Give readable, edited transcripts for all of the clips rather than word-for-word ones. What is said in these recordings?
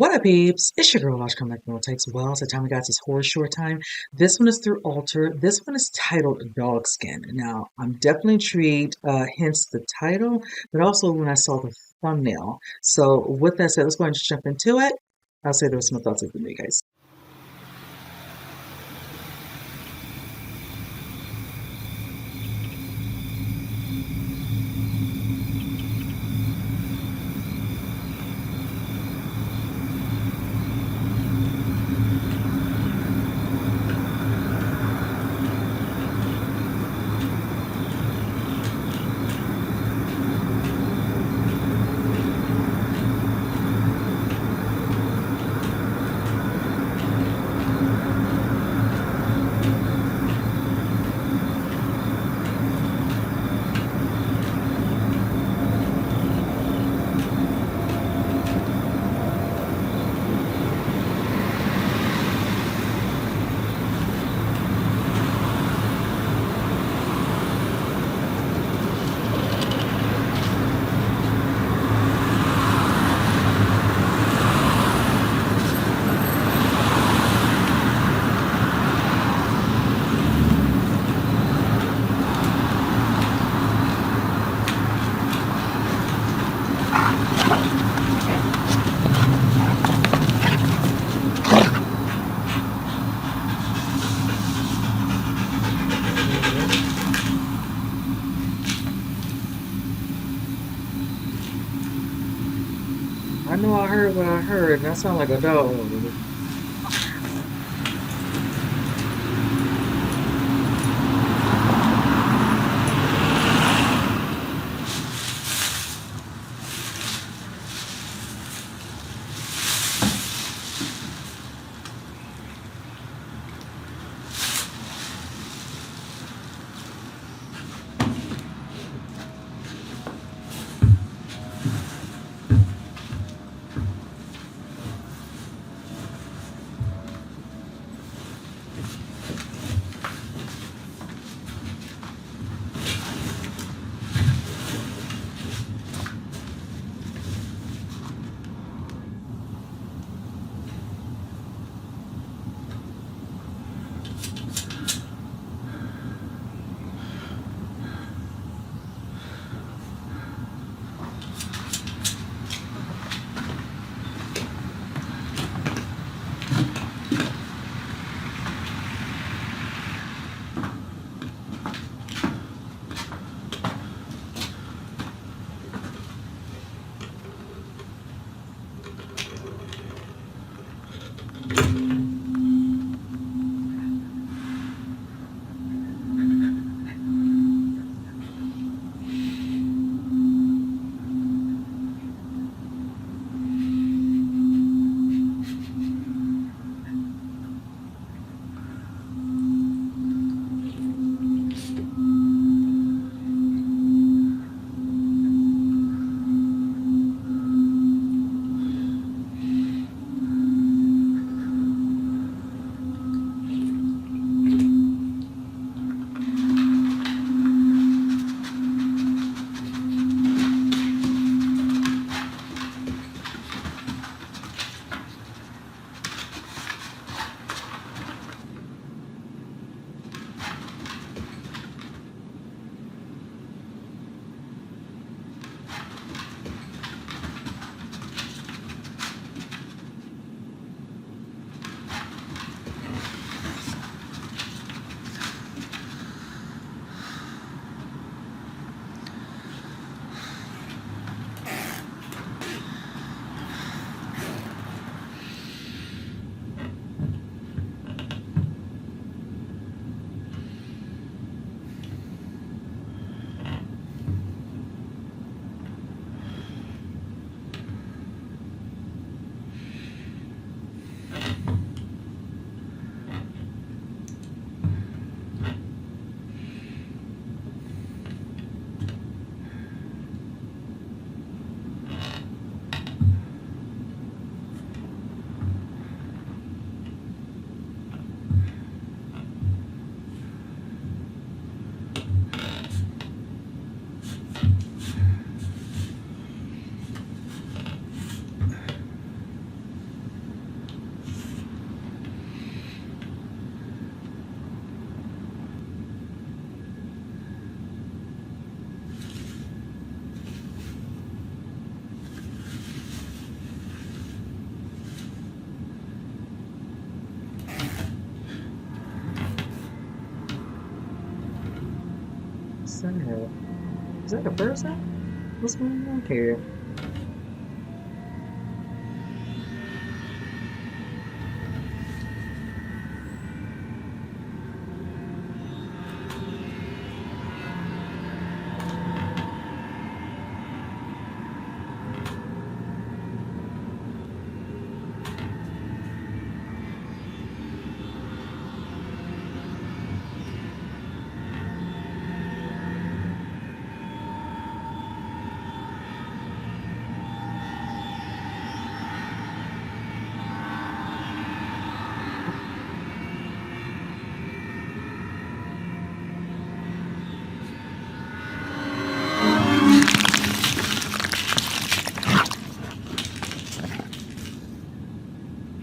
What up, peeps? It's your girl, Losh Come Back No Takes a while. So time we got this horror short time. This one is through Alter. This one is titled Dogskin. Now, I'm definitely intrigued, hence the title, but also when I saw the thumbnail. So with that said, let's go ahead and just jump into it. I'll say there was some thoughts of the video, guys. I know I heard what I heard, and that sounded like a dog. that? Is that a person? What's going on here?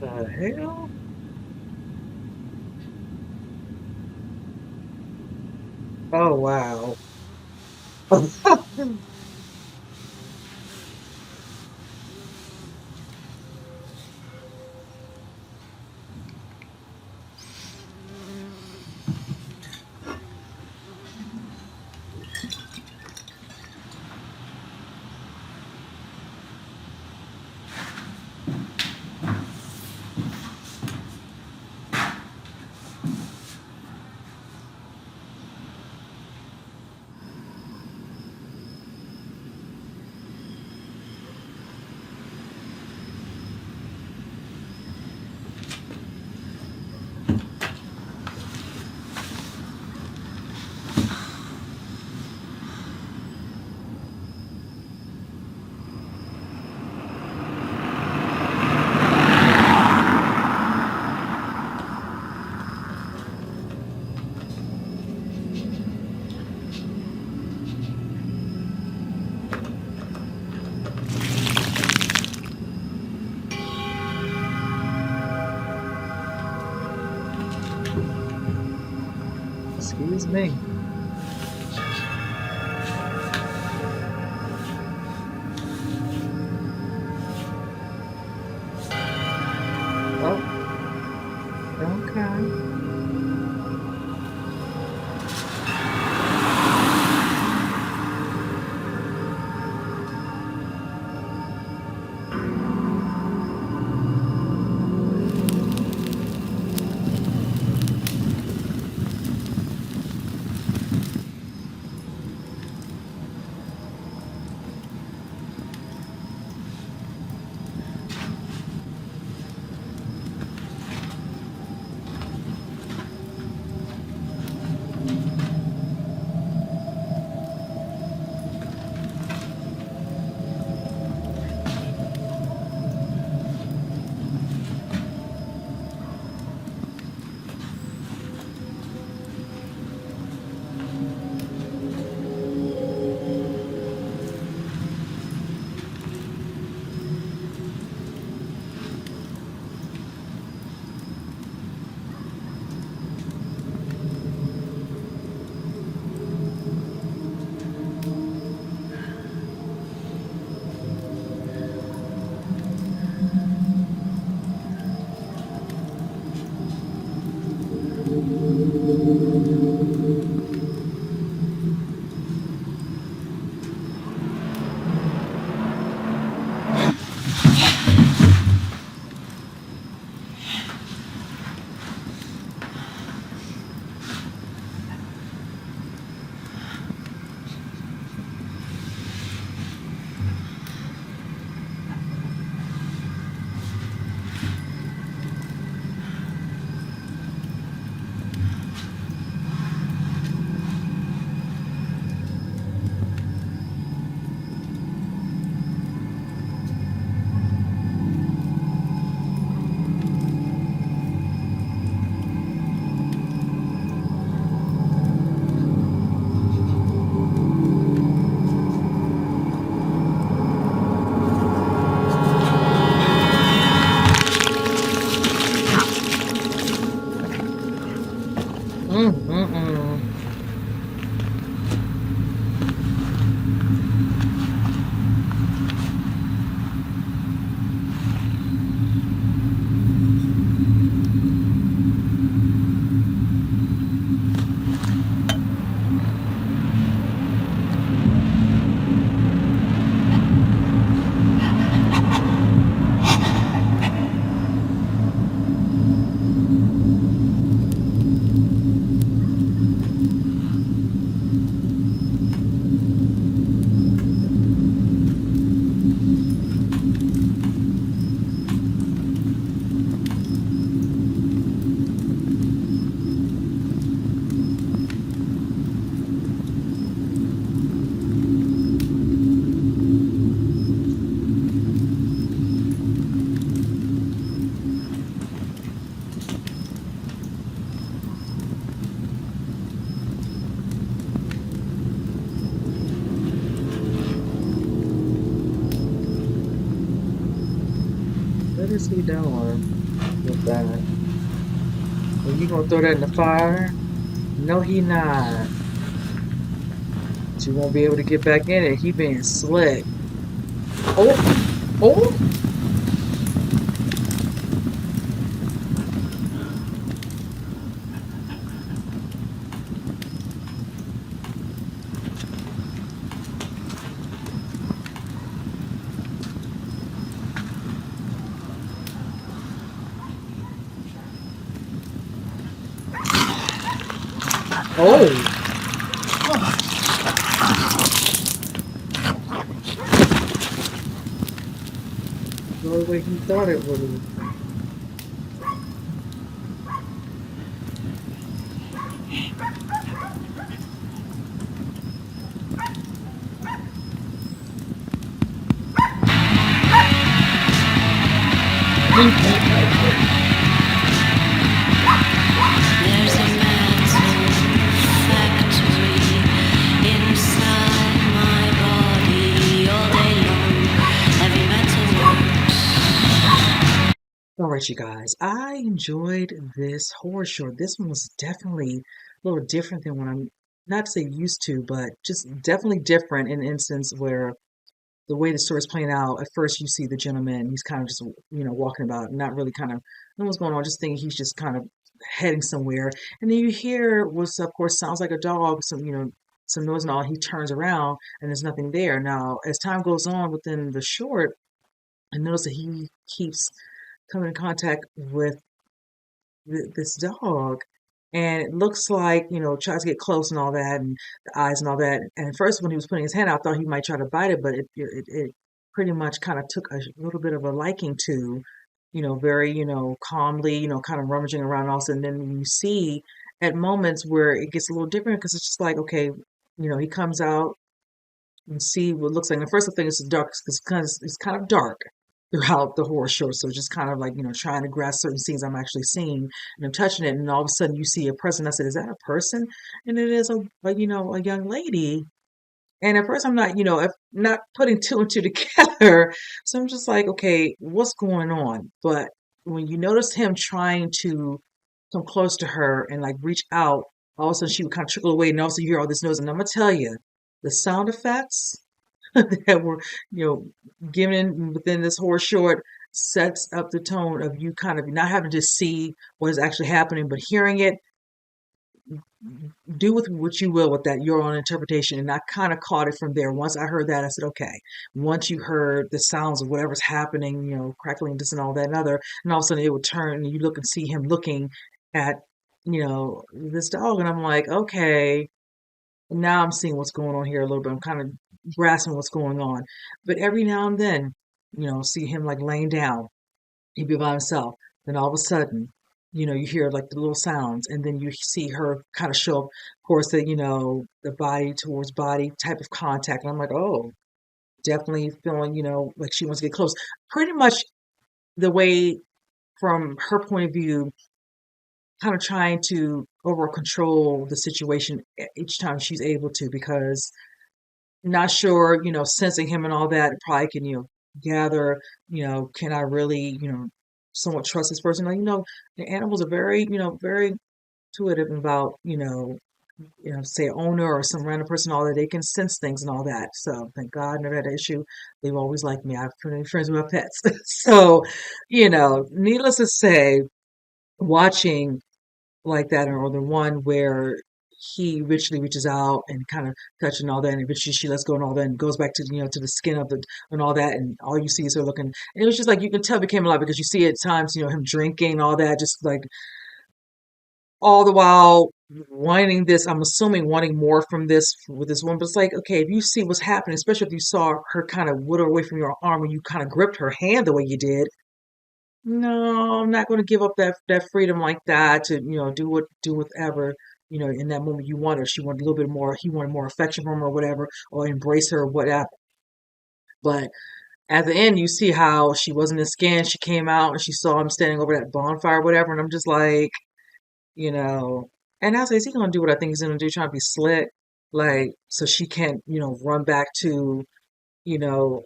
The hell? Oh wow. Excuse me. Oh, okay. What's he doing with that? Are you gonna throw that in the fire? No, he not. She won't be able to get back in it. He being slick. Oh, oh, oh. Go the way he thought it would. There's a metal factory inside my body all day long. Heavy metal works. All right, you guys. I enjoyed this horror short. This one was definitely a little different than what I'm not to say used to, but just definitely different in an instance where the way the story's playing out, at first you see the gentleman, he's kind of just, walking about, not really kind of know what's going on, just thinking he's just kind of heading somewhere. And then you hear what's, of course, sounds like a dog, some noise and all. He turns around and there's nothing there. Now, as time goes on within the short, I notice that he keeps coming in contact with this dog. And it looks like, tries to get close and all that, and the eyes and all that. And at first, when he was putting his hand out, I thought he might try to bite it, but it pretty much kind of took a little bit of a liking to, very, calmly, kind of rummaging around. And all of a sudden, then you see at moments where it gets a little different because it's just like, okay, he comes out and see what it looks like. And the first thing is dark because it's kind of dark throughout the horror show. So just kind of like, trying to grasp certain scenes I'm actually seeing and I'm touching it. And all of a sudden you see a person. I said, is that a person? And it is a young lady. And at first I'm not, not putting two and two together. So I'm just like, okay, what's going on? But when you notice him trying to come close to her and like reach out, all of a sudden she would kind of trickle away and all of a sudden you hear all this noise. And I'm gonna tell you, the sound effects that were, given within this horror short sets up the tone of you kind of not having to see what is actually happening, but hearing it. Do with what you will with that, your own interpretation. And I kind of caught it from there. Once I heard that, I said, okay. Once you heard the sounds of whatever's happening, crackling this and all that and other, and all of a sudden it would turn and you look and see him looking at, this dog. And I'm like, okay, now I'm seeing what's going on here a little bit. I'm kind of grasping what's going on. But every now and then, see him like laying down. He'd be by himself. Then all of a sudden, you hear like the little sounds, and then you see her kind of show up, of course, the body towards body type of contact. And I'm like, oh, definitely feeling, like she wants to get close. Pretty much the way, from her point of view, kind of trying to over control the situation each time she's able to, because not sure, sensing him and all that, probably can, gather, can I really, somewhat trust this person? Like, the animals are very, very intuitive about, say owner or some random person, all that they can sense things and all that. So thank God, never had an issue. They've always liked me. I've been friends with my pets. So, needless to say, watching like that, or the one where he eventually reaches out and kind of touching all that, and eventually she lets go and all that, and goes back to to the skin of the and all that, and all you see is her looking. And it was just like you can tell it became alive because you see at times him drinking all that, just like all the while wanting this. I'm assuming wanting more from this with this one, but it's like okay, if you see what's happening, especially if you saw her kind of wither away from your arm and you kind of gripped her hand the way you did. No, I'm not going to give up that freedom like that to do whatever in that moment you want her. She wanted a little bit more. He wanted more affection from her, or whatever, or embrace her, or whatever. But at the end, you see how she wasn't in skin. She came out and she saw him standing over that bonfire, or whatever. And I'm just like, you know, and I was like, is he going to do what I think he's going to do? Trying to be slick, like so she can't run back to you know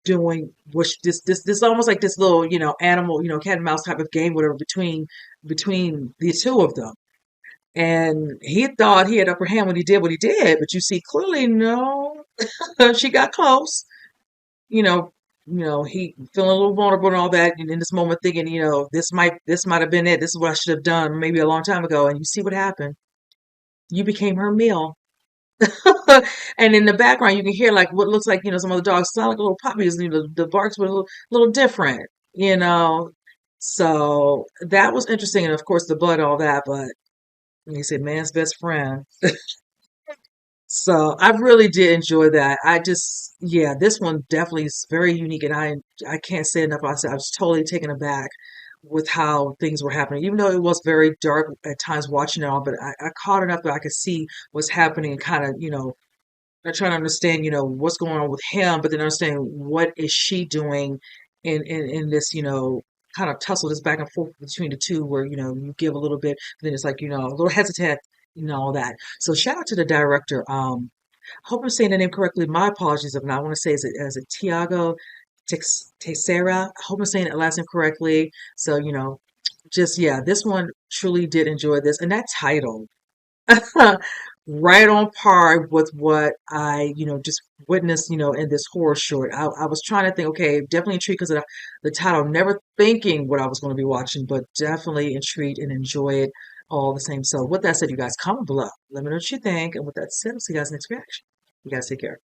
doing this almost like this little, animal, cat and mouse type of game, whatever, between the two of them. And he thought he had upper hand when he did what he did, but you see clearly no, she got close. You know, he feeling a little vulnerable and all that, and in this moment thinking, this might have been it. This is what I should have done maybe a long time ago. And you see what happened. You became her meal. And in the background, you can hear like what looks like, some of the dogs sound like little puppies. The barks were a little different, you know. So that was interesting, and of course the blood, all that. But he said, "Man's best friend." So I really did enjoy that. Yeah, this one definitely is very unique, and I can't say enough. I was totally taken aback with how things were happening, even though it was very dark at times watching it all. But I caught enough that I could see what's happening and kind of, I'm trying to understand, what's going on with him, but then understand what is she doing in this, kind of tussle, this back and forth between the two, where you give a little bit, but then it's like a little hesitant, all that. So shout out to the director. I hope I'm saying the name correctly. My apologies if not. I want to say is it Tiago Teixeira. I hope I'm saying that last name correctly. So just yeah, this one truly did enjoy this, and that title. Right on par with what I, just witnessed, in this horror short. I was trying to think, okay, definitely intrigued because of the title, never thinking what I was going to be watching, but definitely intrigued and enjoy it all the same. So with that said, you guys, comment below. Let me know what you think. And with that said, I'll see you guys next reaction. You guys take care.